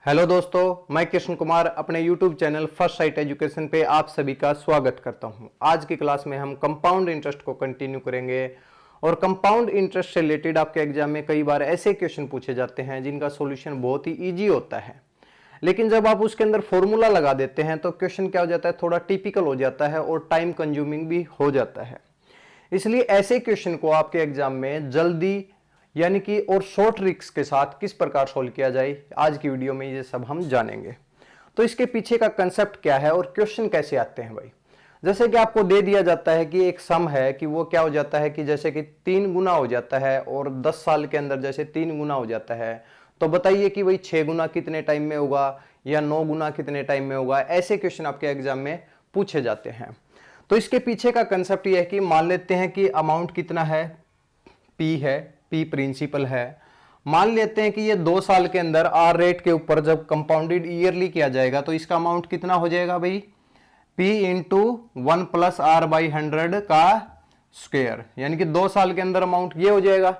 Hello दोस्तों, मैं कृष्ण कुमार अपने YouTube channel first sight education पे आप सभी का स्वागत करता हूं। आज की क्लास में हम कंपाउंड इंटरेस्ट को कंटिन्यू करेंगे और कंपाउंड इंटरेस्ट से रिलेटेड आपके एग्जाम में कई बार ऐसे क्वेश्चन पूछे जाते हैं जिनका सॉल्यूशन बहुत ही इजी होता है, लेकिन जब आप उसके अंदर फॉर्मूला लगा देते हैं तो क्वेश्चन क्या हो जाता है, थोड़ा टिपिकल हो जाता है और टाइम कंज्यूमिंग भी हो जाता है। इसलिए ऐसे क्वेश्चन को आपके एग्जाम में जल्दी यानी कि और शॉर्ट ट्रिक्स के साथ किस प्रकार सोल्व किया जाए, आज की वीडियो में ये सब हम जानेंगे। तो इसके पीछे का कंसेप्ट क्या है और क्वेश्चन कैसे आते हैं भाई। जैसे कि आपको दे दिया जाता है कि एक सम है कि वो क्या हो जाता है कि जैसे कि 3 गुना हो जाता है और 10 साल के अंदर जैसे 3 गुना हो जाता है, तो बताइए कि भाई 6 गुना कितने टाइम में होगा या 9 गुना कितने टाइम में होगा। ऐसे क्वेश्चन आपके एग्जाम में पूछे जाते हैं। तो इसके पीछे का कंसेप्ट ये है कि मान लेते हैं कि अमाउंट कितना है, पी है, पी प्रिंसिपल है। मान लेते हैं कि ये 2 साल के अंदर आर रेट के ऊपर जब कंपाउंडेड ईयरली किया जाएगा तो इसका अमाउंट कितना हो जाएगा भाई, P into 1 plus R by 100 का स्क्वायर, यानी कि 2 साल के अंदर अमाउंट ये हो जाएगा।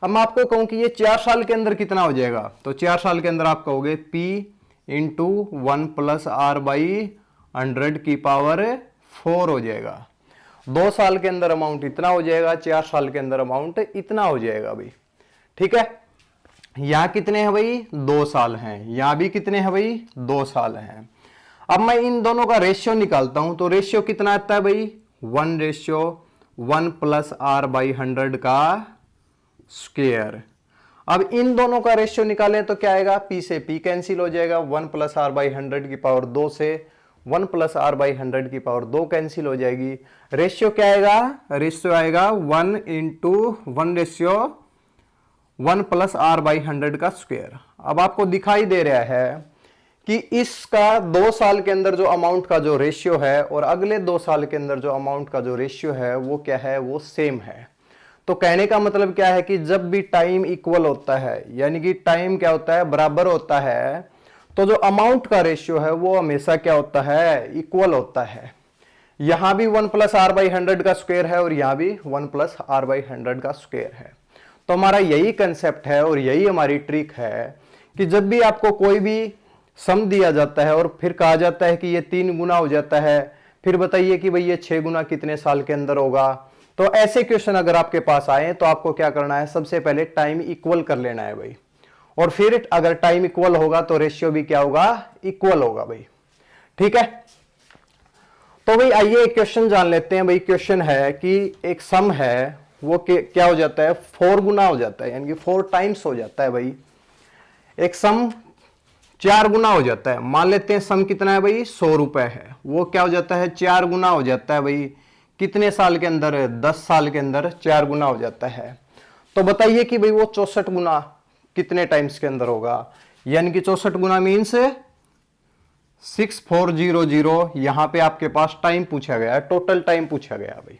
अब मैं आपको कहूं कि ये 4 साल के अंदर कितना हो जाएगा, तो 4 साल के अंदर आप कहोगे P into 1 plus R by 100 की पावर 4 हो जाएगा। 2 साल के अंदर अमाउंट इतना हो जाएगा, 4 साल के अंदर अमाउंट इतना हो जाएगा भाई। ठीक है, यहां कितने हैं भाई, 2 साल हैं, यहां भी कितने हैं भाई, 2 साल हैं। अब मैं इन दोनों का रेशियो निकालता हूं तो रेशियो कितना आता है भाई, 1:1 प्लस आर बाई 100 का स्क्वायर। अब इन दोनों का रेशियो निकालें तो क्या आएगा, पी से पी कैंसिल हो जाएगा, 1 प्लस आर बाई 100 की पावर 2 से 1 प्लस आर बाई 100 की पावर 2 कैंसिल हो जाएगी। रेशियो क्या आएगा, रेशियो आएगा 1 इंटू 1:1 प्लस आर बाई 100 का स्क्वायर। अब आपको दिखाई दे रहा है कि इसका 2 साल के अंदर जो अमाउंट का जो रेशियो है और अगले 2 साल के अंदर जो अमाउंट का जो रेशियो है वो क्या है, वो सेम है। तो कहने का मतलब क्या है कि जब भी टाइम इक्वल होता है, यानी कि टाइम क्या होता है, बराबर होता है, तो जो अमाउंट का रेशियो है वो हमेशा क्या होता है, इक्वल होता है। यहां भी 1 प्लस आर बाई 100 का स्क्वायर है और यहां भी 1 प्लस आर बाई 100 का स्क्वायर है। तो हमारा यही कंसेप्ट है और यही हमारी ट्रिक है कि जब भी आपको कोई भी सम दिया जाता है और फिर कहा जाता है कि ये 3 गुना हो जाता है, फिर बताइए कि भाई ये 6 गुना कितने साल के अंदर होगा। तो ऐसे क्वेश्चन अगर आपके पास आए तो आपको क्या करना है, सबसे पहले टाइम इक्वल कर लेना है भाई, और फिर अगर टाइम इक्वल होगा तो रेशियो भी क्या होगा, इक्वल होगा भाई। ठीक है, तो भाई आइए एक क्वेश्चन जान लेते हैं भाई। क्वेश्चन है कि एक सम है वो क्या हो जाता है, 4 गुना हो जाता है, यानी कि 4 टाइम्स हो जाता है भाई। एक सम 4 गुना हो जाता है, मान लेते हैं सम कितना है भाई, 100 रुपए है, वो क्या हो जाता है, 4 गुना हो जाता है भाई। कितने साल के अंदर, 10 साल के अंदर 4 गुना हो जाता है। तो बताइए कि भाई वो 64 गुना कितने टाइम्स के अंदर होगा, यानी कि 64 गुना मीन्स 6400। यहां पे आपके पास टाइम पूछा गया है, टोटल टाइम पूछा गया भाई।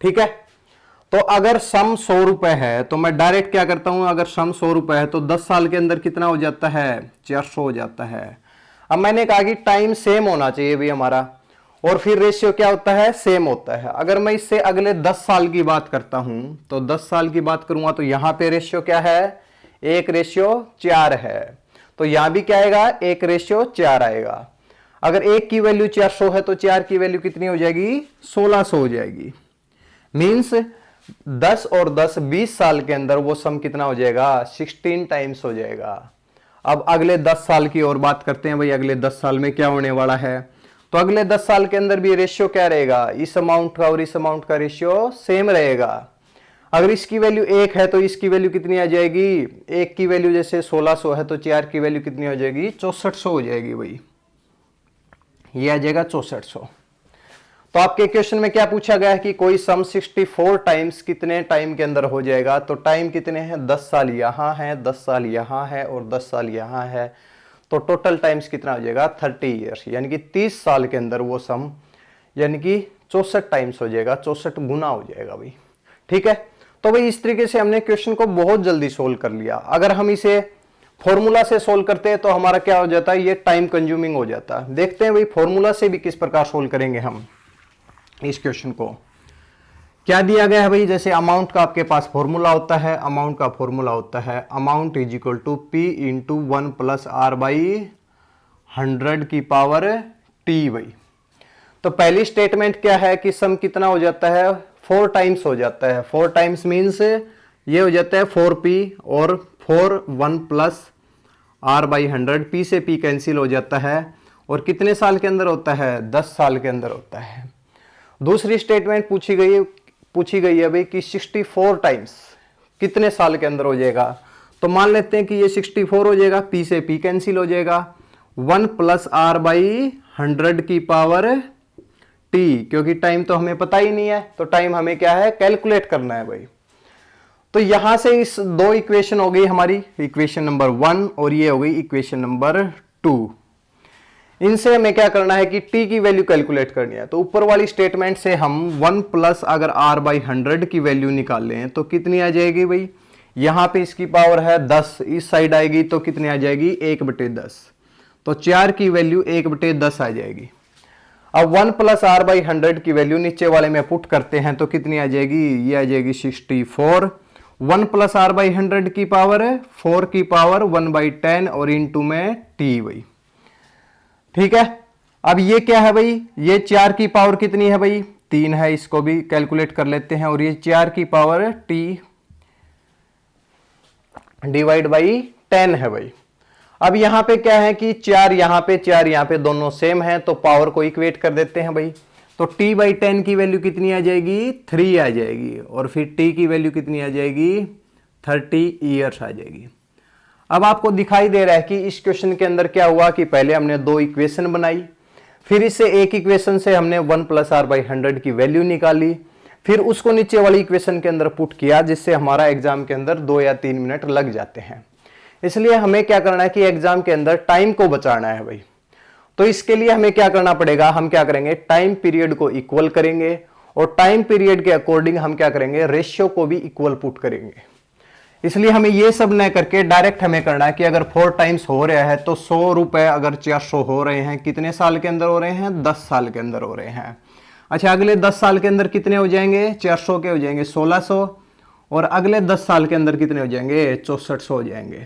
ठीक है, तो अगर सम 100 रुपए है तो मैं डायरेक्ट क्या करता हूं, अगर सम 100 रुपए है तो 10 साल के अंदर कितना हो जाता है, 400 हो जाता है। अब मैंने कहा कि टाइम सेम होना चाहिए भाई हमारा, और फिर रेशियो क्या होता है, सेम होता है। अगर मैं इससे अगले 10 साल की बात करता हूं तो 10 साल की बात करूंगा तो यहां पे रेशियो क्या है, 1:4 है, तो यहां भी क्या आएगा, 1:4 आएगा। अगर 1 की वैल्यू 400 है तो 4 की वैल्यू कितनी हो जाएगी, 1600 हो जाएगी। मींस 10 और 10 20 साल के अंदर वो सम कितना हो जाएगा, 16 टाइम्स हो जाएगा। अब अगले 10 साल की और बात करते हैं भाई, अगले 10 साल में क्या होने वाला है। तो अगले 10 साल के अंदर भी रेशियो क्या रहेगा, इस अमाउंट का और इस अमाउंट का रेशियो सेम रहेगा। अगर इसकी वैल्यू 1 है तो इसकी वैल्यू कितनी आ जाएगी, 1 की वैल्यू जैसे 1600 है तो 4 की वैल्यू कितनी हो जाएगी, 6400 हो जाएगी भाई, ये आ जाएगा 6400। तो आपके क्वेश्चन में क्या पूछा गया है कि कोई सम 64 टाइम्स कितने टाइम के अंदर हो जाएगा। तो टाइम कितने हैं, 10 साल यहां है, 10 साल यहां है और 10 साल यहां है, तो टोटल टाइम्स कितना हो जाएगा, 30 ईयर्स, यानी कि 30 साल के अंदर वो सम यानी कि 64 टाइम्स हो जाएगा, 64 गुना हो जाएगा भाई। ठीक है, तो भाई इस तरीके से हमने क्वेश्चन को बहुत जल्दी सोल्व कर लिया। अगर हम इसे फॉर्मूला से सोल्व करते हैं तो हमारा क्या हो जाता है, ये टाइम कंज्यूमिंग हो जाता है। देखते हैं भाई फॉर्मूला से भी किस प्रकार सोल्व करेंगे हम इस क्वेश्चन को। क्या दिया गया है भाई, जैसे अमाउंट का आपके पास फॉर्मूला होता है, अमाउंट का फॉर्मूला होता है amount is equal to P into 1 plus R by 100 की पावर टी भाई। तो पहली स्टेटमेंट क्या है कि सम कितना हो जाता है, 4 टाइम्स हो जाता है। 4 टाइम्स मीन्स ये हो जाता है 4p और 4 1 प्लस आर बाई 100, पी से पी कैंसिल हो जाता है। और कितने साल के अंदर होता है, 10 साल के अंदर होता है। दूसरी स्टेटमेंट पूछी गई है भाई कि 64 टाइम्स कितने साल के अंदर हो जाएगा। तो मान लेते हैं कि ये 64 हो जाएगा, पी से पी कैंसिल हो जाएगा, 1 प्लस आर बाई 100 की पावर टी, क्योंकि टाइम तो हमें पता ही नहीं है, तो टाइम हमें क्या है, कैलकुलेट करना है भाई। तो यहां से इस 2 इक्वेशन हो गई हमारी, इक्वेशन नंबर 1 और ये हो गई इक्वेशन नंबर 2। इनसे हमें क्या करना है कि t की वैल्यू कैलकुलेट करनी है। तो ऊपर वाली स्टेटमेंट से हम 1 प्लस अगर r बाई 100 की वैल्यू निकाल लें तो कितनी आ जाएगी भाई, यहां पे इसकी पावर है 10, इस साइड आएगी तो कितनी आ जाएगी, 1/10। तो 4 की वैल्यू 1/10 आ जाएगी। अब 1 प्लस आर बाई 100 की वैल्यू नीचे वाले में पुट करते हैं तो कितनी आ जाएगी, ये आ जाएगी 64। 1 प्लस आर बाई 100 की पावर है 4 की पावर 1/10 और इंटू में टी भाई। ठीक है, अब ये क्या है भाई, ये 4 की पावर कितनी है भाई, 3 है, इसको भी कैलकुलेट कर लेते हैं। और ये 4 की पावर t डिवाइड बाई 10 है भाई। अब यहां पे क्या है कि 4 यहां पे 4 यहां पे दोनों सेम है, तो पावर को इक्वेट कर देते हैं भाई। तो t बाई 10 की वैल्यू कितनी आ जाएगी, 3 आ जाएगी। और फिर t की वैल्यू कितनी आ जाएगी, 30 ईयर्स आ जाएगी। अब आपको दिखाई दे रहा है कि इस क्वेश्चन के अंदर क्या हुआ कि पहले हमने 2 इक्वेशन बनाई, फिर इससे एक इक्वेशन से हमने 1 प्लस आर बाई 100 की वैल्यू निकाली, फिर उसको नीचे वाली इक्वेशन के अंदर पुट किया, जिससे हमारा एग्जाम के अंदर 2 या 3 मिनट लग जाते हैं। इसलिए हमें क्या करना है कि एग्जाम के अंदर टाइम को बचाना है भाई। तो इसके लिए हमें क्या करना पड़ेगा, हम क्या करेंगे, टाइम पीरियड को इक्वल करेंगे और टाइम पीरियड के अकॉर्डिंग हम क्या करेंगे, रेशियो को भी इक्वल पुट करेंगे। इसलिए हमें ये सब न करके डायरेक्ट हमें करना है कि अगर 4 टाइम्स हो रहा है तो 100 रुपए अगर 400 हो रहे हैं, कितने साल के अंदर हो रहे हैं, 10 साल के अंदर हो रहे हैं। अच्छा, अगले 10 साल के अंदर कितने हो जाएंगे, 400 के हो जाएंगे 1600, और अगले 10 साल के अंदर कितने हो जाएंगे, 6400 हो जाएंगे।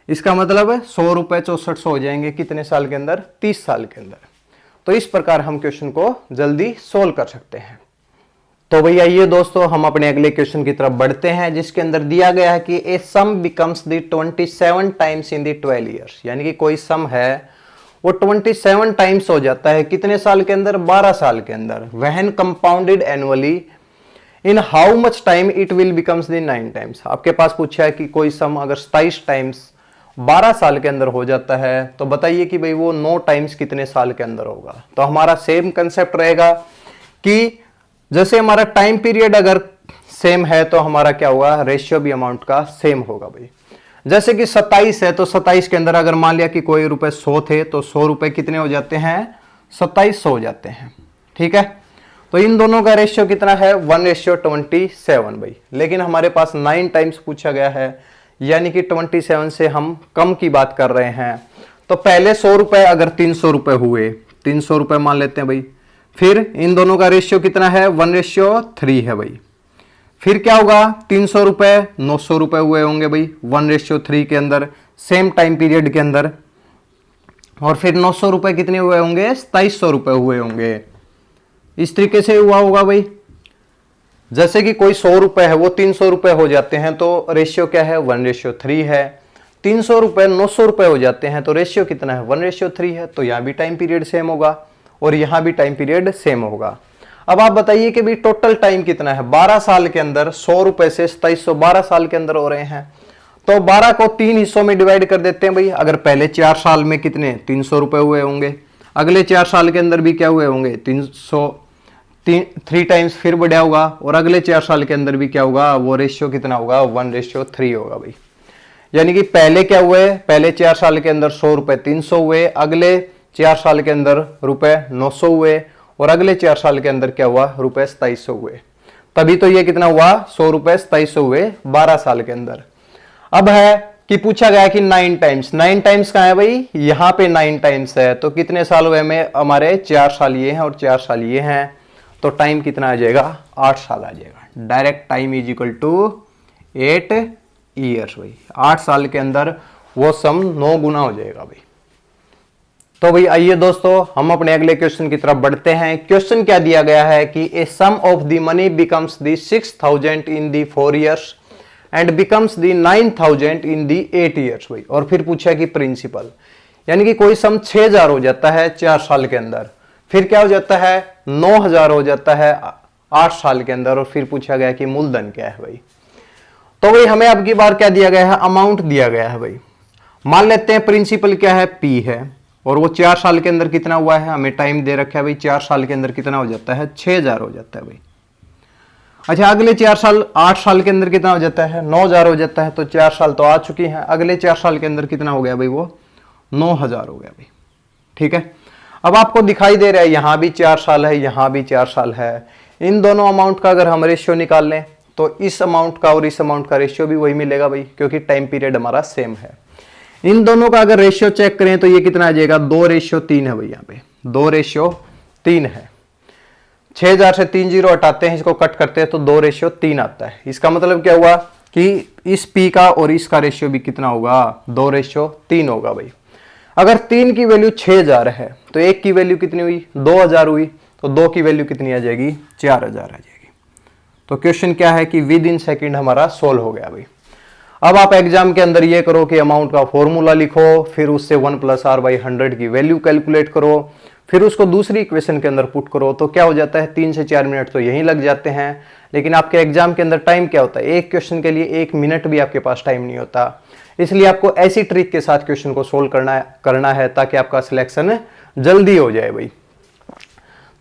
इसका मतलब 100 रुपए 6400 हो जाएंगे कितने साल के अंदर, 30 साल के अंदर। तो इस प्रकार हम क्वेश्चन को जल्दी सोल्व कर सकते हैं। तो भैया ये दोस्तों हम अपने अगले क्वेश्चन की तरफ बढ़ते हैं, जिसके अंदर दिया गया है कि a sum becomes the 27 times in the 12 years. यानी कि कोई सम है वो 27 टाइम्स हो जाता है कितने साल के अंदर, 12 साल के अंदर। When compounded annually in how much time it will becomes the 9 times. आपके पास पूछा है कि कोई सम अगर 27 टाइम्स 12 साल के अंदर हो जाता है तो बताइए कि भाई वो 9 टाइम्स कितने साल के अंदर होगा। तो हमारा सेम कंसेप्ट रहेगा कि जैसे हमारा टाइम पीरियड अगर सेम है तो हमारा क्या होगा, रेशियो भी अमाउंट का सेम होगा भाई। जैसे कि 27 है तो 27 के अंदर अगर मान लिया कि कोई रुपए 100 थे तो 100 रुपए कितने हो जाते हैं, 2700 हो जाते हैं। ठीक है, तो इन दोनों का रेशियो कितना है, 1:27 भाई। लेकिन हमारे पास 9 टाइम्स पूछा गया है, यानी कि 27 से हम कम की बात कर रहे हैं। तो पहले 100 रुपए अगर 300 रुपए हुए, 300 रुपए मान लेते हैं भाई, फिर इन दोनों का रेशियो कितना है, 1:3 है भाई। फिर क्या होगा, 300 रुपए 900 रुपए हुए होंगे भाई 1:3 के अंदर, सेम टाइम पीरियड के अंदर। और फिर 900 रुपए कितने हुए होंगे, 2700 रुपए हुए होंगे। इस तरीके से हुआ होगा भाई। जैसे कि कोई 100 रुपए है वो 300 रुपए हो जाते हैं तो रेशियो क्या है, 1:3 है। 300 रुपए 900 रुपए हो जाते हैं तो रेशियो कितना है, 1:3 है। तो यहां भी टाइम पीरियड सेम होगा और यहां भी टाइम पीरियड सेम होगा। अब आप बताइए कि भी टोटल टाइम कितना है, 12 साल के अंदर 100 रुपए से 2700 12 साल के अंदर हो रहे हैं। तो 12 को 3 हिस्सों में डिवाइड कर देते हैं भाई। अगर पहले 4 साल में कितने 300 रुपए हुए होंगे, अगले 4 साल के अंदर भी क्या हुए होंगे 3 टाइम्स फिर बढ़ा होगा, और अगले 4 साल के अंदर भी क्या होगा, वो रेशियो कितना होगा, 1:3 होगा भाई। यानी कि पहले क्या हुए, पहले 4 साल के अंदर 100 रुपए 300 हुए, अगले 4 साल के अंदर रुपए 900 हुए, और अगले 4 साल के अंदर क्या हुआ, रुपए 2700 हुए। तभी तो ये कितना हुआ, 100 रुपए 2700 हुए 12 साल के अंदर। अब है कि पूछा गया कि 9 टाइम्स, 9 टाइम्स कहां है भाई, यहां पे 9 टाइम्स है। तो कितने साल हुए में हमारे, 4 साल ये हैं और 4 साल ये हैं। तो टाइम कितना आ जाएगा, 8 साल आ जाएगा। Direct time is equal to 8 years भाई। 8 साल के अंदर वो सम 9 गुना हो जाएगा भाई। तो भाई आइए दोस्तों हम अपने अगले क्वेश्चन की तरफ बढ़ते हैं। क्वेश्चन क्या दिया गया है कि a sum of the money becomes the 6000 in the 4 years and becomes the 9000 in the 8 years भाई। और फिर पूछा कि प्रिंसिपल, यानी कि कोई सम 6000 हो जाता है 4 साल के अंदर, फिर क्या हो जाता है 9000 हो जाता है 8 साल के अंदर, और फिर पूछा गया कि मूलधन क्या है भाई। तो भाई हमें अब की बार क्या दिया गया है, अमाउंट दिया गया है भाई। मान लेते हैं प्रिंसिपल क्या है, पी है, और वो 4 साल के अंदर कितना हुआ है, हमें टाइम दे रखा है भाई। 4 साल के अंदर कितना हो जाता है, 6000 हो जाता है भाई। अच्छा अगले 4 साल, 8 साल के अंदर कितना हो जाता है, 9000 हो जाता है। तो 4 साल तो आ चुकी हैं, अगले 4 साल के अंदर कितना हो गया भाई, वो 9000 हो गया भाई। ठीक है, अब आपको दिखाई दे रहा है यहां भी 4 साल है, यहां भी 4 साल है। इन दोनों अमाउंट का अगर हम रेशियो निकाल लें तो इस अमाउंट का और इस अमाउंट का रेशियो भी वही मिलेगा भाई, क्योंकि टाइम पीरियड हमारा सेम है। इन दोनों का अगर रेशियो चेक करें तो ये कितना आ जाएगा, 2:3 है भाई। यहाँ पे 2:3 है। 6000 से 3 जीरो हटाते हैं, इसको कट करते हैं तो 2:3 आता है। इसका मतलब क्या हुआ कि इस पी का और इसका रेशियो भी कितना होगा, 2:3 होगा भाई। अगर 3 की वैल्यू 6000 है तो 1 की वैल्यू कितनी हुई, 2000 हुई, तो 2 की वैल्यू कितनी आ जाएगी, 4000 आ जाएगी। तो क्वेश्चन क्या है कि विद इन सेकेंड हमारा सोल्व हो गया भाई। अब आप एग्जाम के अंदर ये करो कि अमाउंट का फॉर्मूला लिखो, फिर उससे 1 + r/100 की वैल्यू कैलकुलेट करो, फिर उसको दूसरी इक्वेशन के अंदर पुट करो। तो क्या हो जाता है, 3 से 4 मिनट तो यहीं लग जाते हैं। लेकिन आपके एग्जाम के अंदर टाइम क्या होता है, एक क्वेश्चन के लिए 1 मिनट भी आपके पास टाइम नहीं होता। इसलिए आपको ऐसी ट्रिक के साथ क्वेश्चन को सोल्व करना है ताकि आपका सिलेक्शन जल्दी हो जाए भाई।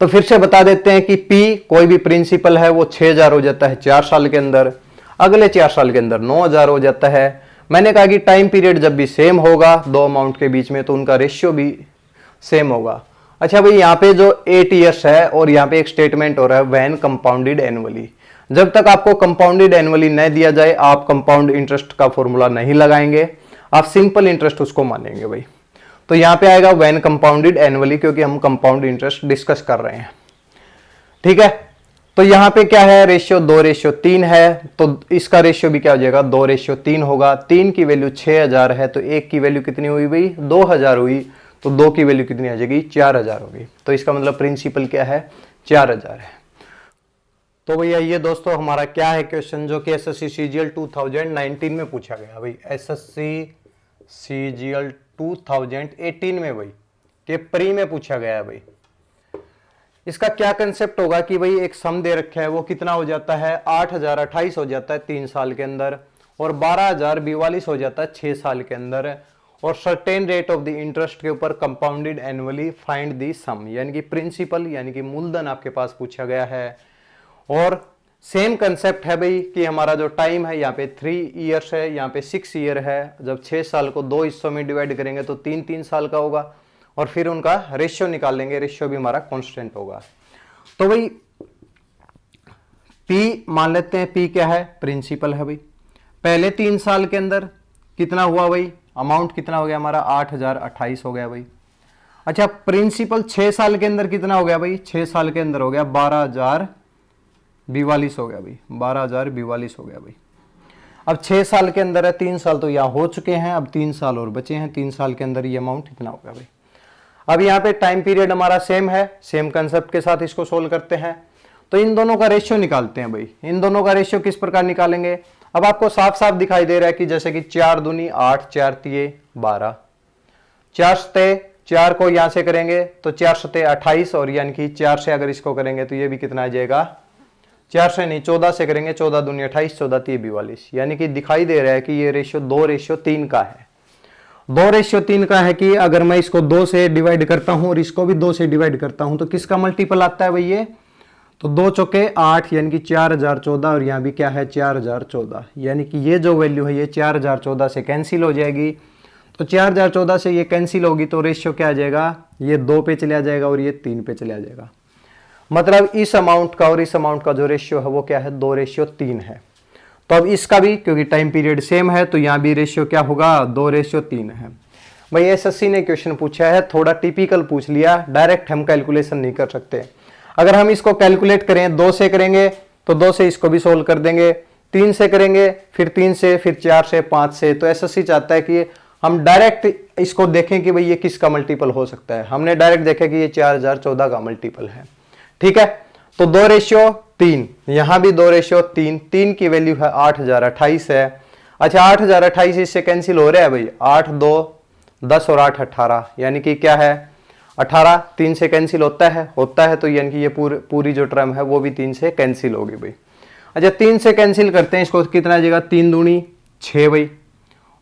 तो फिर से बता देते हैं कि पी कोई भी प्रिंसिपल है वो 6000 हो जाता है 4 साल के अंदर, अगले 4 साल के अंदर 9000 हो जाता है। मैंने कहा कि टाइम पीरियड जब भी सेम होगा दो अमाउंट के बीच में तो उनका रेशियो भी सेम होगा। अच्छा भाई यहाँ पे जो 8 ईयर्स है और यहाँ पे एक स्टेटमेंट हो रहा है व्हेन कंपाउंडेड एनुअली। जब तक आपको कंपाउंडेड एनुअली न दिया जाए आप कंपाउंड इंटरेस्ट का फॉर्मूला नहीं लगाएंगे, आप सिंपल इंटरेस्ट उसको मानेंगे भाई। तो यहाँ पे आएगा व्हेन कंपाउंडेड एनुअली, क्योंकि हम कंपाउंड इंटरेस्ट डिस्कस कर रहे हैं। ठीक है, तो यहाँ पे क्या है, रेशियो 2:3 है, तो इसका रेशियो भी क्या हो जाएगा, 2:3 होगा। 3 की वैल्यू 6000 है तो 1 की वैल्यू कितनी हुई भाई, 2000 हुई, तो 2 की वैल्यू कितनी आ जाएगी, 4000 होगी। तो इसका मतलब प्रिंसिपल क्या है, 4000 है। तो भैया ये दोस्तों हमारा क्या है क्वेश्चन जो कि एसएससी सीजीएल 2019 में पूछा गया भाई। एसएससी सीजीएल 2018 में भाई के प्री में पूछा गया है भाई। इसका क्या कंसेप्ट होगा कि भाई एक सम दे रखा है वो कितना हो जाता है, 8028 हो जाता है 3 साल के अंदर, और 12042 हो जाता है 6 साल के अंदर, और certain rate of the interest के ऊपर कंपाउंडेड एनुअली फाइंड द सम, यानी कि प्रिंसिपल यानी कि मूलधन आपके पास पूछा गया है। और सेम कंसेप्ट है भाई कि हमारा जो टाइम है यहाँ पे 3 ईयर्स है, यहाँ पे 6 ईयर है। जब 6 साल को 2 हिस्सों में डिवाइड करेंगे तो 3-3 साल का होगा, और फिर उनका रेशियो निकाल लेंगे, रेशियो भी हमारा कांस्टेंट होगा। तो भाई P मान लेते हैं, P क्या है, प्रिंसिपल है भाई। पहले 3 साल के अंदर कितना हुआ भाई, अमाउंट कितना हो गया हमारा, 8028 हो गया भाई। अच्छा प्रिंसिपल 6 साल के अंदर कितना हो गया भाई, 6 साल के अंदर हो गया 12042 हो गया भाई, 12042 हो गया भाई। अब 6 साल के अंदर है, 3 साल तो यहाँ हो चुके हैं, अब 3 साल और बचे हैं। 3 साल के अंदर ये अमाउंट इतना हो गया भाई। अब यहाँ पे टाइम पीरियड हमारा सेम है, सेम कंसेप्ट के साथ इसको सोल्व करते हैं। तो इन दोनों का रेशियो निकालते हैं भाई। इन दोनों का रेशियो किस प्रकार निकालेंगे, अब आपको साफ साफ दिखाई दे रहा है कि जैसे कि 4 दूनी 8, 4 तिये 12, 4 सते 4 को यहां से करेंगे तो 4 सते 28, और यानी कि 4 से अगर इसको करेंगे तो ये भी कितना आ जाएगा, 4 से नहीं 14 से करेंगे, 14 दूनी 28, 14 तिये 42, यानी कि दिखाई दे रहा है कि ये रेशियो 2:3 का है। 2:3 का है कि अगर मैं इसको 2 से डिवाइड करता हूं और इसको भी 2 से डिवाइड करता हूं तो किसका मल्टीपल आता है भाई, ये तो 2 चौके 8 यानी कि 4014, और यहाँ भी क्या है 4014, यानी कि ये जो वैल्यू है ये 4014 से कैंसिल हो जाएगी। तो 4014 से ये कैंसिल होगी तो रेशियो क्या आ जाएगा, ये 2 पे चला जाएगा और ये 3 पे चला जाएगा। मतलब इस अमाउंट का और इस अमाउंट का जो रेशियो है वो क्या है, 2:3 है। तो अब इसका भी क्योंकि टाइम पीरियड सेम है तो यहाँ भी रेशियो क्या होगा, 2:3 है भाई। एसएससी ने क्वेश्चन पूछा है, थोड़ा टिपिकल पूछ लिया, डायरेक्ट हम कैलकुलेशन नहीं कर सकते। अगर हम इसको कैलकुलेट करें 2 से करेंगे तो 2 से इसको भी सोल्व कर देंगे, 3 से करेंगे, फिर 3 से, फिर 4 से, 5 से। तो एसएससी चाहता है कि हम डायरेक्ट इसको देखें कि भाई ये किसका मल्टीपल हो सकता है। हमने डायरेक्ट देखा कि ये 4014 का मल्टीपल है। ठीक है, तो 2:3, यहां भी 2:3, 3 की वैल्यू है 8028 है। अच्छा 8028 इससे कैंसिल हो रहा है भाई, 8 2 10 और 8 18, यानी कि क्या है 18, 3 से कैंसिल होता है, तो यानी कि ये पूरी जो टर्म है वो भी 3 से कैंसिल होगी भाई। अच्छा 3 से कैंसिल करते हैं इसको, कितना आ जाएगा 3 दूनी 6 भाई,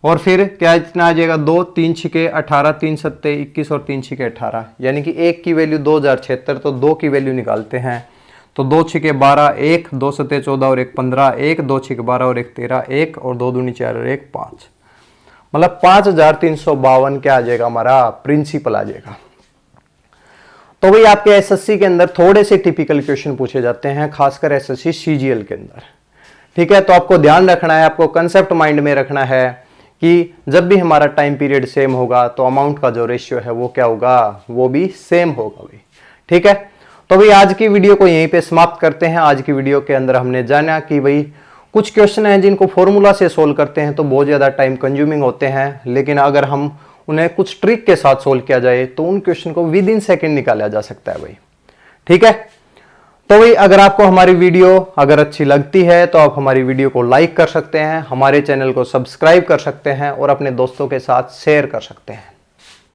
और फिर क्या इतना आ जाएगा 2, 3 छिके 18, 3 सत्ते 21 और 3 छिके 18, यानी कि 1 की वैल्यू 2076, तो 2 की वैल्यू निकालते हैं। तो 2 छिके 12, 1, 2 सत्ते 14 और 1 15, 1, 2 छिके 12 और 1 13, 1 और 2 दूनी 4 और 1 5, मतलब 5352 क्या आ जाएगा हमारा प्रिंसिपल आ जाएगा। तो भाई आपके एसएससी के अंदर थोड़े से टिपिकल क्वेश्चन पूछे जाते हैं, खासकर एसएससी सीजीएल के अंदर। ठीक है, तो आपको ध्यान रखना है, आपको कंसेप्ट माइंड में रखना है कि जब भी हमारा टाइम पीरियड सेम होगा तो अमाउंट का जो रेशियो है वो क्या होगा, वो भी सेम होगा भाई। ठीक है, तो भाई आज की वीडियो को यहीं पे समाप्त करते हैं। आज की वीडियो के अंदर हमने जाना कि भाई कुछ क्वेश्चन हैं जिनको फॉर्मूला से सोल्व करते हैं तो बहुत ज़्यादा टाइम कंज्यूमिंग होते हैं, लेकिन अगर हम उन्हें कुछ ट्रिक के साथ सोल्व किया जाए तो उन क्वेश्चन को विद इन सेकेंड निकाला जा सकता है भाई। ठीक है, तो भाई अगर आपको हमारी वीडियो अगर अच्छी लगती है तो आप हमारी वीडियो को लाइक कर सकते हैं, हमारे चैनल को सब्सक्राइब कर सकते हैं और अपने दोस्तों के साथ शेयर कर सकते हैं।